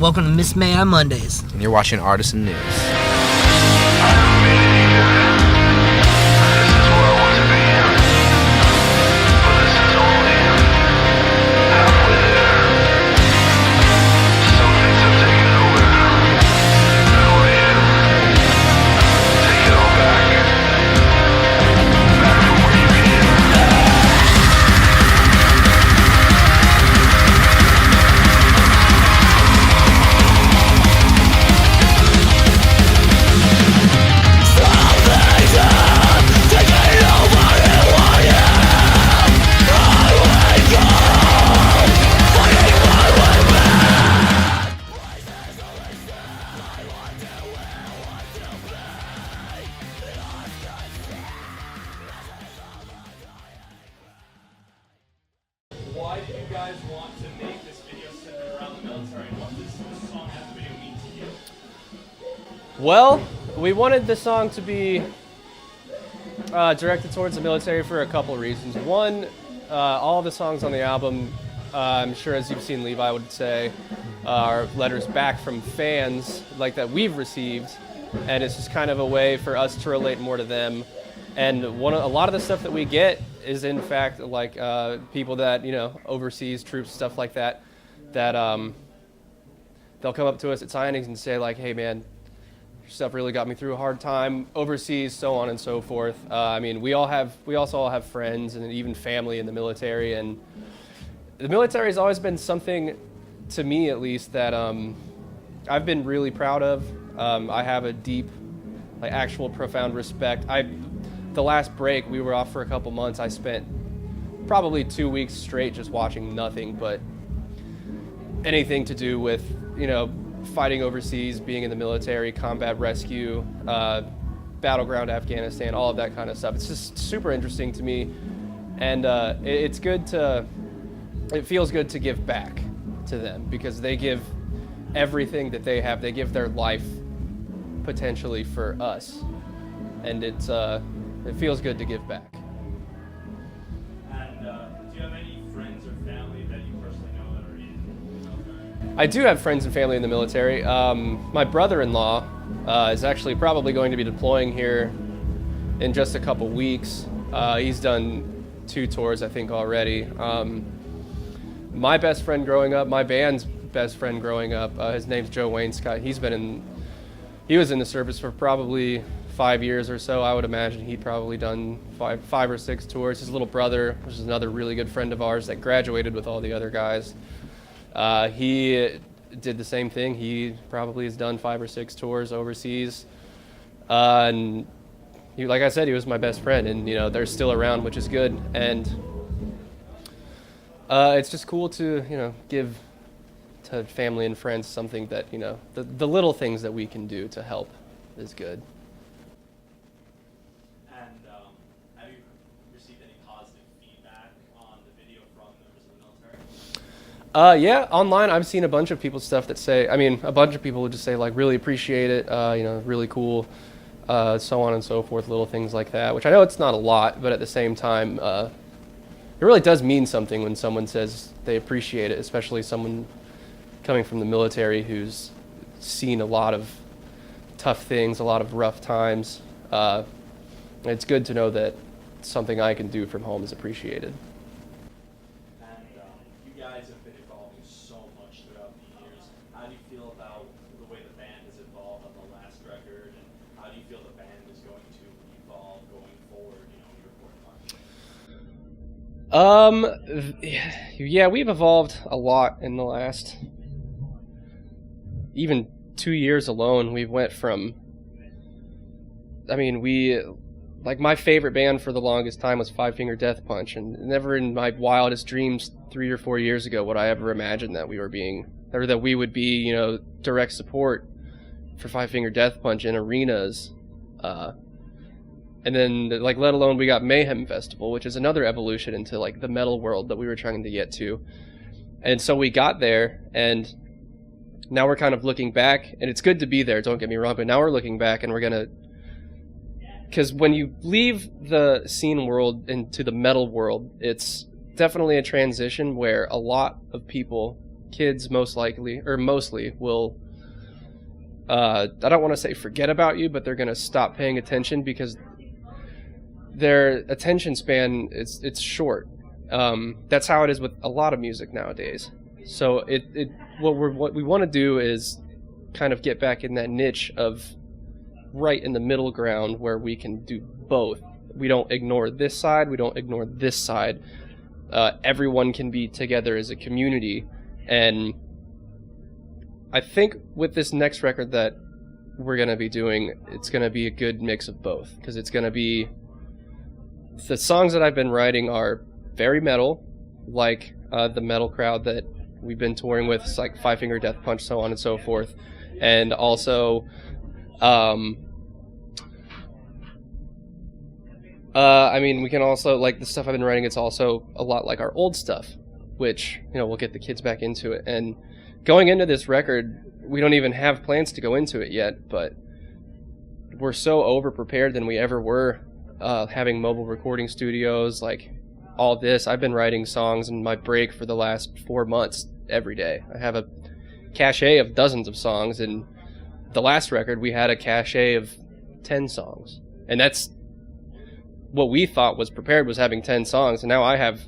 Welcome to Miss May on Mondays. And you're watching Artisan News. Why do you guys want to make this video centered around the military? What does this song and the video mean to you? Well, we wanted the song to be directed towards the military for a couple reasons. One, all the songs on the album, I'm sure as you've seen Levi would say, are letters back from fans like that we've received, and it's just kind of a way for us to relate more to them. And a lot of the stuff that we get is in fact like people that, overseas troops, stuff like that, that they'll come up to us at signings and say like, hey man, your stuff really got me through a hard time overseas, so on and so forth. We also all have friends and even family in the military, and the military has always been something, to me at least, that I've been really proud of. I have a deep, actual profound respect. The last break, we were off for a couple months. I spent probably 2 weeks straight just watching nothing but anything to do with, fighting overseas, being in the military, combat rescue, battleground Afghanistan, all of that kind of stuff. It's just super interesting to me, and it feels good to give back to them because they give everything that they have. They give their life potentially for us, and it feels good to give back. And do you have any friends or family that you personally know that are in the military? I do have friends and family in the military. My brother-in-law is actually probably going to be deploying here in just a couple weeks. He's done 2 tours, I think, already. My best friend growing up, my band's best friend growing up, his name's Joe Wainscott. He was in the service for probably 5 years or so. I would imagine he'd probably done five or 6 tours. His little brother, which is another really good friend of ours that graduated with all the other guys, he did the same thing. He probably has done 5 or 6 tours overseas. And like I said, he was my best friend, and they're still around, which is good. And it's just cool to give to family and friends something that the little things that we can do to help is good. Have you received any positive feedback on the video from members of the military? Yeah, online I've seen a bunch of people's stuff that say, a bunch of people would just say really appreciate it, really cool, so on and so forth, little things like that, which I know it's not a lot, but at the same time, it really does mean something when someone says they appreciate it, especially someone coming from the military who's seen a lot of tough things, a lot of rough times. It's good to know that something I can do from home is appreciated. And you guys have been evolving so much throughout the years. How do you feel about the way the band has evolved on the last record, and how do you feel the band is going to evolve going forward, Yeah, we've evolved a lot in the last, even 2 years alone. We went from, my favorite band for the longest time was Five Finger Death Punch, and never in my wildest dreams 3 or 4 years ago would I ever imagine that we would be, direct support for Five Finger Death Punch in arenas. And then, let alone we got Mayhem Festival, which is another evolution into, the metal world that we were trying to get to. And so we got there, and now we're kind of looking back, and it's good to be there, don't get me wrong, but now we're looking back, and we're going to... Because when you leave the scene world into the metal world, it's definitely a transition where a lot of people kids most likely, or mostly, will, I don't want to say forget about you, but they're going to stop paying attention because their attention span, it's short. That's how it is with a lot of music nowadays. So what we want to do is kind of get back in that niche of right in the middle ground where we can do both. We don't ignore this side, we don't ignore this side. Everyone can be together as a community, and I think with this next record that we're going to be doing, it's going to be a good mix of both, because it's going to be, the songs that I've been writing are very metal, like the metal crowd that we've been touring with, it's like Five Finger Death Punch, so on and so forth, and also I mean, we can also, like, the stuff I've been writing, it's also a lot like our old stuff, which, you know, we'll get the kids back into it. And going into this record, we don't even have plans to go into it yet, but we're so over-prepared than we ever were, having mobile recording studios, like, all this. I've been writing songs in my break for the last 4 months every day. I have a cache of dozens of songs, and the last record, we had a cache of 10 songs. And that's what we thought was prepared, was having 10 songs, and now I have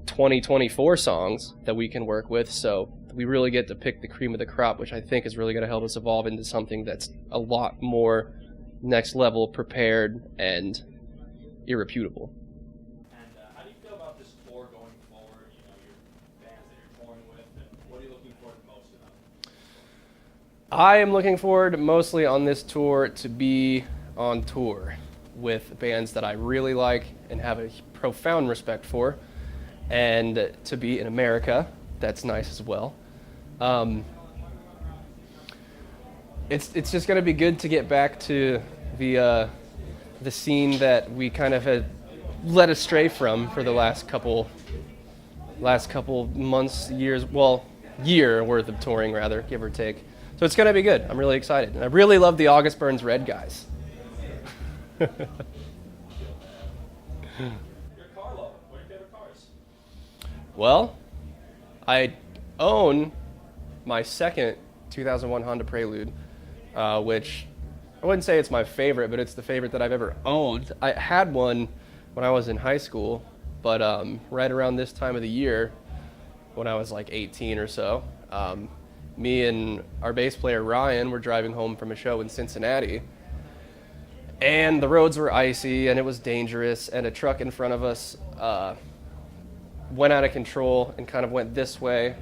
24 songs that we can work with, so we really get to pick the cream of the crop, which I think is really going to help us evolve into something that's a lot more next level, prepared, and irreputable. And how do you feel about this tour going forward? You know, your bands that you're touring with, and what are you looking forward to most about? I am looking forward mostly on this tour to be on tour with bands that I really like and have a profound respect for, and to be in America. That's nice as well. It's just going to be good to get back to the scene that we kind of had led astray from for the last couple months, years, well, year worth of touring, rather, give or take. So it's going to be good. I'm really excited. And I really love the August Burns Red guys. Your car lover. What are your favorite cars? Well, I own my second 2001 Honda Prelude, which I wouldn't say it's my favorite, but it's the favorite that I've ever owned. I had one when I was in high school, but right around this time of the year, when I was like 18 or so, me and our bass player Ryan were driving home from a show in Cincinnati, and the roads were icy and it was dangerous, and a truck in front of us went out of control and kind of went this way,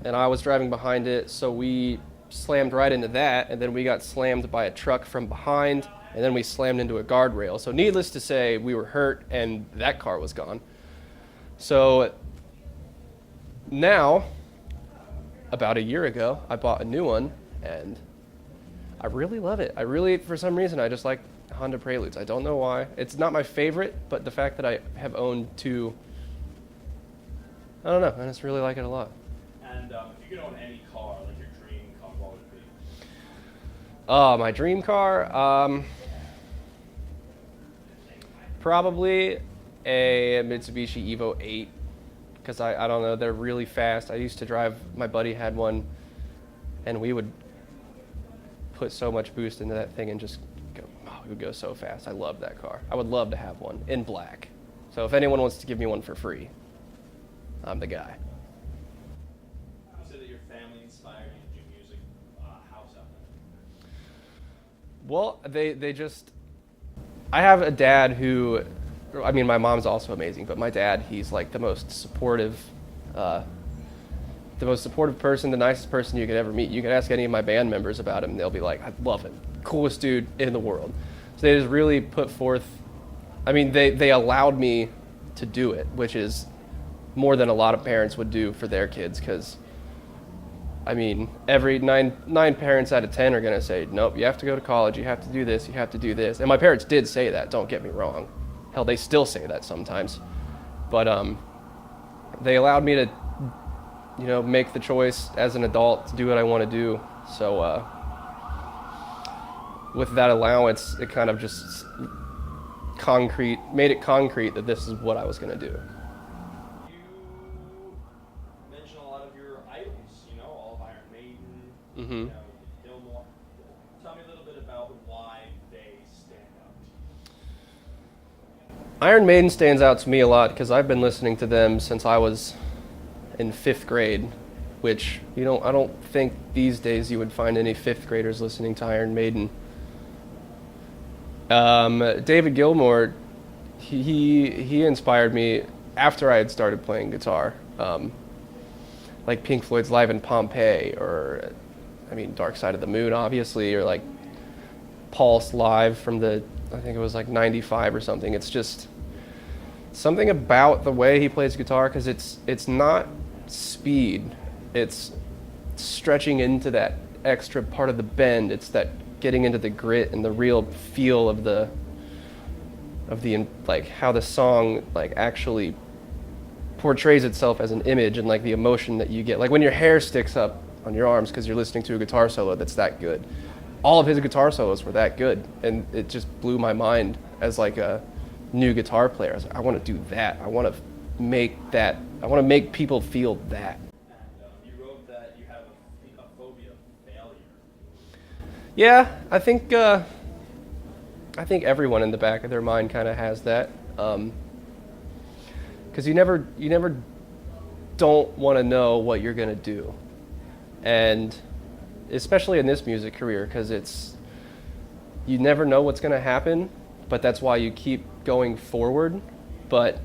and I was driving behind it, so we slammed right into that, and then we got slammed by a truck from behind, and then we slammed into a guardrail. So needless to say, we were hurt and that car was gone. So now, about a year ago, I bought a new one, and I really love it. For some reason, I just like Honda Preludes. I don't know why. It's not my favorite, but the fact that I have owned two, I don't know, I just really like it a lot. And if you could own any car, like your dream car, what would it be? My dream car, probably a Mitsubishi Evo 8, because I don't know, they're really fast. I used to drive, my buddy had one, and we would put so much boost into that thing and just go, oh, it would go so fast. I love that car. I would love to have one in black. So if anyone wants to give me one for free, I'm the guy. You said that your family inspired you to do music. How's that? Well, they just, I have a dad who, I mean, my mom's also amazing, but my dad, he's like the most supportive person, the nicest person you could ever meet. You can ask any of my band members about him, and they'll be like, I love him, coolest dude in the world. So they just really put forth, I mean, they allowed me to do it, which is more than a lot of parents would do for their kids, because, I mean, every nine parents out of 10 are going to say, nope, you have to go to college, you have to do this, you have to do this. And my parents did say that, don't get me wrong. Hell, they still say that sometimes. But they allowed me to, you know, make the choice as an adult to do what I want to do. So with that allowance, it kind of just made it concrete that this is what I was going to do. You mentioned a lot of your Mm-hmm. You know, Gilmore. Tell me a little bit about why they stand out. Iron Maiden stands out to me a lot because I've been listening to them since I was in 5th grade, which I don't think these days you would find any 5th graders listening to Iron Maiden. David Gilmour, he inspired me after I had started playing guitar, like Pink Floyd's Live in Pompeii, or Dark Side of the Moon, obviously, or like Pulse Live from I think it was like 95 or something. It's just something about the way he plays guitar, because it's not speed, it's stretching into that extra part of the bend. It's that getting into the grit and the real feel of the like how the song like actually portrays itself as an image, and like the emotion that you get, like when your hair sticks up on your arms because you're listening to a guitar solo that's that good. All of his guitar solos were that good, and it just blew my mind as like a new guitar player. I was like, I want to do that. I want to make people feel that. And you wrote that you have a phobia of failure. Yeah, I think everyone in the back of their mind kind of has that, because you never don't want to know what you're gonna do, and especially in this music career, because you never know what's gonna happen, but that's why you keep going forward. But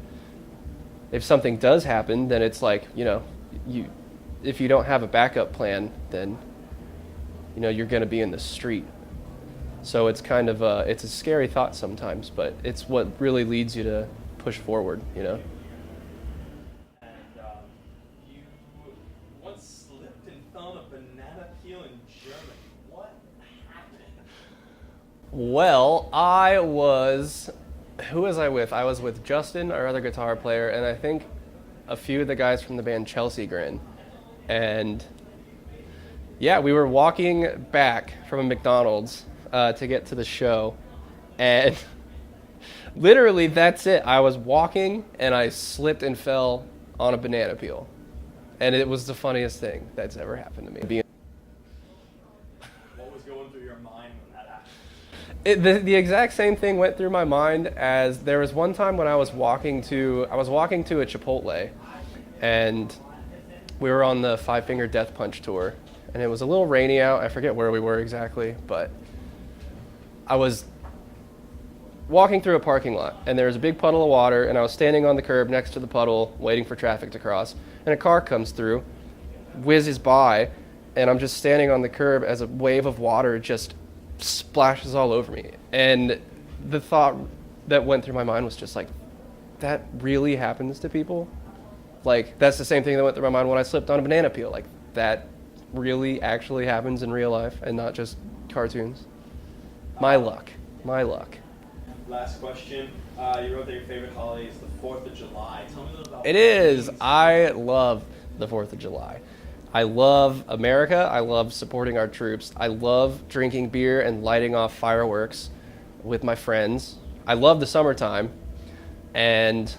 if something does happen, then it's like, if you don't have a backup plan, then you're gonna be in the street. So it's kind of it's a scary thought sometimes, but it's what really leads you to push forward, And you once slipped and fell on a banana peel in Germany. What happened? Well, who was I with? I was with Justin, our other guitar player, and I think a few of the guys from the band Chelsea Grin. And yeah, we were walking back from a McDonald's to get to the show, and literally that's it. I was walking and I slipped and fell on a banana peel, and it was the funniest thing that's ever happened to me. What was going through your mind when that happened? The exact same thing went through my mind, as there was one time when I was walking to a Chipotle, and we were on the Five Finger Death Punch tour, and it was a little rainy out. I forget where we were exactly, but I was walking through a parking lot, and there was a big puddle of water, and I was standing on the curb next to the puddle waiting for traffic to cross, and a car comes through, whizzes by, and I'm just standing on the curb as a wave of water just splashes all over me. And the thought that went through my mind was just like, that really happens to people? Like, that's the same thing that went through my mind when I slipped on a banana peel. Like, that really actually happens in real life and not just cartoons. My luck. Last question. You wrote that your favorite holiday is the 4th of July. Tell me a little about It is. I love the 4th of July. I love America. I love supporting our troops. I love drinking beer and lighting off fireworks with my friends. I love the summertime. And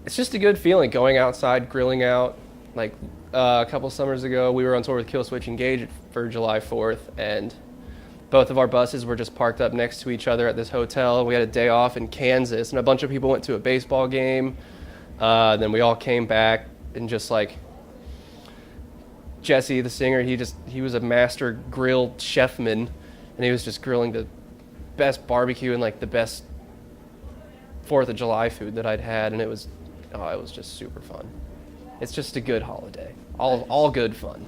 it's just a good feeling going outside, grilling out. Like a couple summers ago, we were on tour with Killswitch Engage for July 4th, and both of our buses were just parked up next to each other at this hotel. We had a day off in Kansas, and a bunch of people went to a baseball game. Then we all came back, and just like Jesse, the singer, he was a master grill chefman, and he was just grilling the best barbecue and like the best 4th of July food that I'd had, and it was just super fun. It's just a good holiday. All good fun.